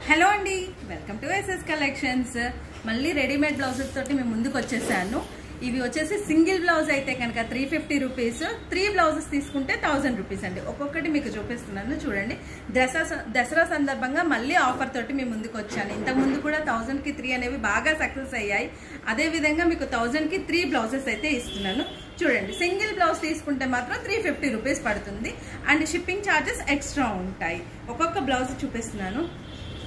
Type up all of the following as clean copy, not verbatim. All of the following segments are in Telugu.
హలో అండి, వెల్కమ్ టు ఎస్ఎస్ కలెక్షన్స్. మళ్ళీ రెడీమేడ్ బ్లౌజెస్ తోటి మేము ముందుకు వచ్చేసాను. ఇవి వచ్చేసి సింగిల్ బ్లౌజ్ అయితే కనుక 350 రూపీస్, 3 బ్లౌజెస్ తీసుకుంటే 1000 రూపీస్ అండి. ఒక్కొక్కటి మీకు చూపిస్తున్నాను చూడండి. దసరా సందర్భంగా మళ్ళీ ఆఫర్ తోటి మేము ముందుకు వచ్చాను. ఇంతకుముందు కూడా 1000కి 3 అనేవి బాగా సక్సెస్ అయ్యాయి. అదేవిధంగా మీకు 1000కి 3 బ్లౌజెస్ అయితే ఇస్తున్నాను. చూడండి, సింగిల్ బ్లౌజ్ తీసుకుంటే మాత్రం 350 రూపీస్ పడుతుంది అండ్ షిప్పింగ్ ఛార్జెస్ ఎక్స్ట్రా ఉంటాయి. ఒక్కొక్క బ్లౌజ్ చూపిస్తున్నాను.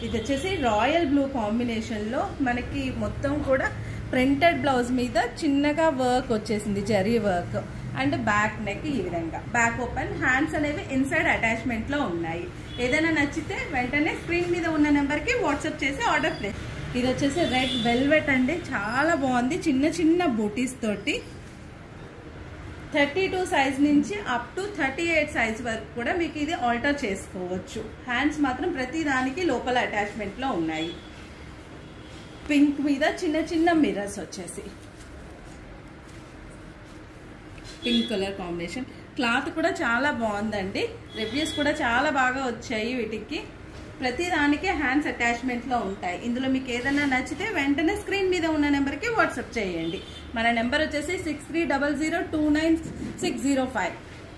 ఇది వచ్చేసి రాయల్ బ్లూ కాంబినేషన్లో మనకి మొత్తం కూడా ప్రింటెడ్ బ్లౌజ్ మీద చిన్నగా వర్క్ వచ్చేసింది, zari work and back neck ఈ విధంగా బ్యాక్ ఓపెన్, హ్యాండ్స్ అనేవి ఇన్సైడ్ అటాచ్మెంట్లో ఉన్నాయి. ఏదైనా నచ్చితే వెంటనే స్క్రీన్ మీద ఉన్న నెంబర్కి వాట్సాప్ చేసి ఆర్డర్ ప్లేస్. ఇది వచ్చేసి రెడ్ వెల్వెట్ అండి, చాలా బాగుంది. చిన్న చిన్న బూటీస్ తోటి 32 సైజ్ నుంచి అప్ టు 38 సైజ్ వరకు కూడా మీకు ఇది ఆల్టర్ చేసుకోవచ్చు. హ్యాండ్స్ మాత్రం ప్రతి దానికి లోపల అటాచ్మెంట్ లో ఉన్నాయి. పింక్ మీద చిన్న చిన్న మిర్రర్స్ వచ్చేసి పింక్ కలర్ కాంబినేషన్. క్లాత్ కూడా చాలా బాగుందండి. రివ్యూస్ కూడా చాలా బాగా వచ్చాయి. వీటికి ప్రతి దానికి హ్యాండ్స్ అటాచ్మెంట్ లో ఉంటాయి. ఇందులో మీకు ఏదైనా నచ్చితే వెంటనే స్క్రీన్ మీద ఉన్న నెంబర్కి వాట్సాప్ చేయండి. మన నెంబర్ వచ్చేసి 6300299605.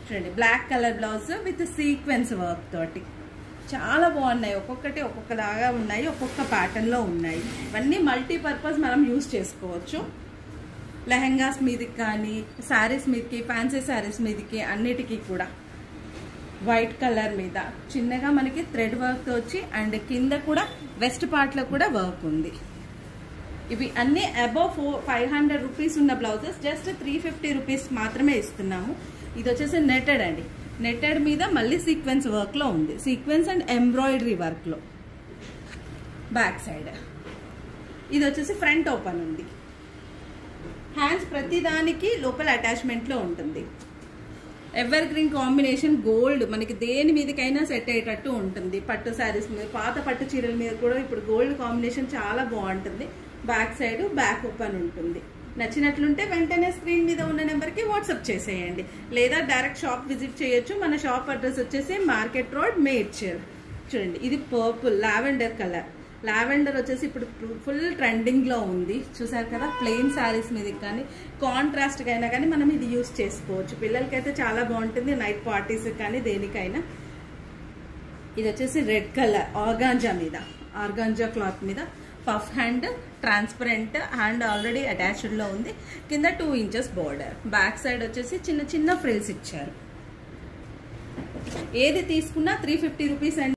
చూడండి, black colour blouse with sequence work తోటి చాలా బాగున్నాయి. ఒక్కొక్కటి ఒక్కొక్కలాగా ఉన్నాయి, ఒక్కొక్క ప్యాటర్న్ లో ఉన్నాయి. ఇవన్నీ మల్టీపర్పస్ మనం యూజ్ చేసుకోవచ్చు. లెహెంగాస్ మీదకి కానీ, శారీస్ మీదకి, ఫ్యాన్సీ శారీస్ మీదకి అన్నిటికీ కూడా. వైట్ కలర్ మీద చిన్నగా మనకి థ్రెడ్ వర్క్ వచ్చి అండ్ కింద కూడా వెస్ట్ పార్ట్ లో కూడా వర్క్ ఉంది. ఇవి అన్ని అబౌవ్ 500 రూపీస్ ఉన్న బ్లౌజెస్ జస్ట్ 350 రూపీస్ మాత్రమే ఇస్తున్నాము. ఇది వచ్చేసి నెట్టెడ్ అండి. నెట్టెడ్ మీద మళ్ళీ సీక్వెన్స్ వర్క్ లో ఉంది, సీక్వెన్స్ అండ్ ఎంబ్రాయిడరీ వర్క్ లో. బ్యాక్ సైడ్ ఇది వచ్చేసి ఫ్రంట్ ఓపెన్ ఉంది. హ్యాండ్స్ ప్రతి దానికి లోపల అటాచ్మెంట్ లో ఉంటుంది. ఎవర్ గ్రీన్ కాంబినేషన్ గోల్డ్, మనకి దేని మీదకైనా సెట్ అయ్యేటట్టు ఉంటుంది. పట్టు శారీస్ మీద, పాత పట్టు చీరల మీద కూడా ఇప్పుడు గోల్డ్ కాంబినేషన్ చాలా బాగుంటుంది. బ్యాక్ సైడ్ బ్యాక్ ఓపెన్ ఉంటుంది. నచ్చినట్లుంటే వెంటనే స్క్రీన్ మీద ఉన్న నెంబర్కి వాట్సాప్ చేసేయండి, లేదా డైరెక్ట్ షాప్ విజిట్ చేయొచ్చు. మన షాప్ అడ్రస్ వచ్చేసి మార్కెట్ రోడ్, మేడ్చల్. చూడండి, ఇది పర్పుల్ లావెండర్ కలర్. లావెండర్ వచ్చేసి ఇప్పుడు ఫుల్ ట్రెండింగ్ లో ఉంది. చూసారు కదా, ప్లెయిన్ శారీస్ మీద కానీ కాంట్రాస్ట్ అయినా కానీ మనం ఇది యూజ్ చేసుకోవచ్చు. పిల్లలకైతే చాలా బాగుంటుంది, నైట్ పార్టీస్ కానీ దేనికైనా. ఇది వచ్చేసి రెడ్ కలర్ ఆర్గాంజా మీద, ఆర్గాంజా క్లాత్ మీద puff hand, transparent hand already attached లో ఉంది. కింద 2 ఇంచెస్ బోర్డర్. బ్యాక్ సైడ్ వచ్చేసి చిన్న చిన్న ఫ్రిల్స్ ఇచ్చారు. ఏది తీసుకున్నా 350 రూపీస్ అండి.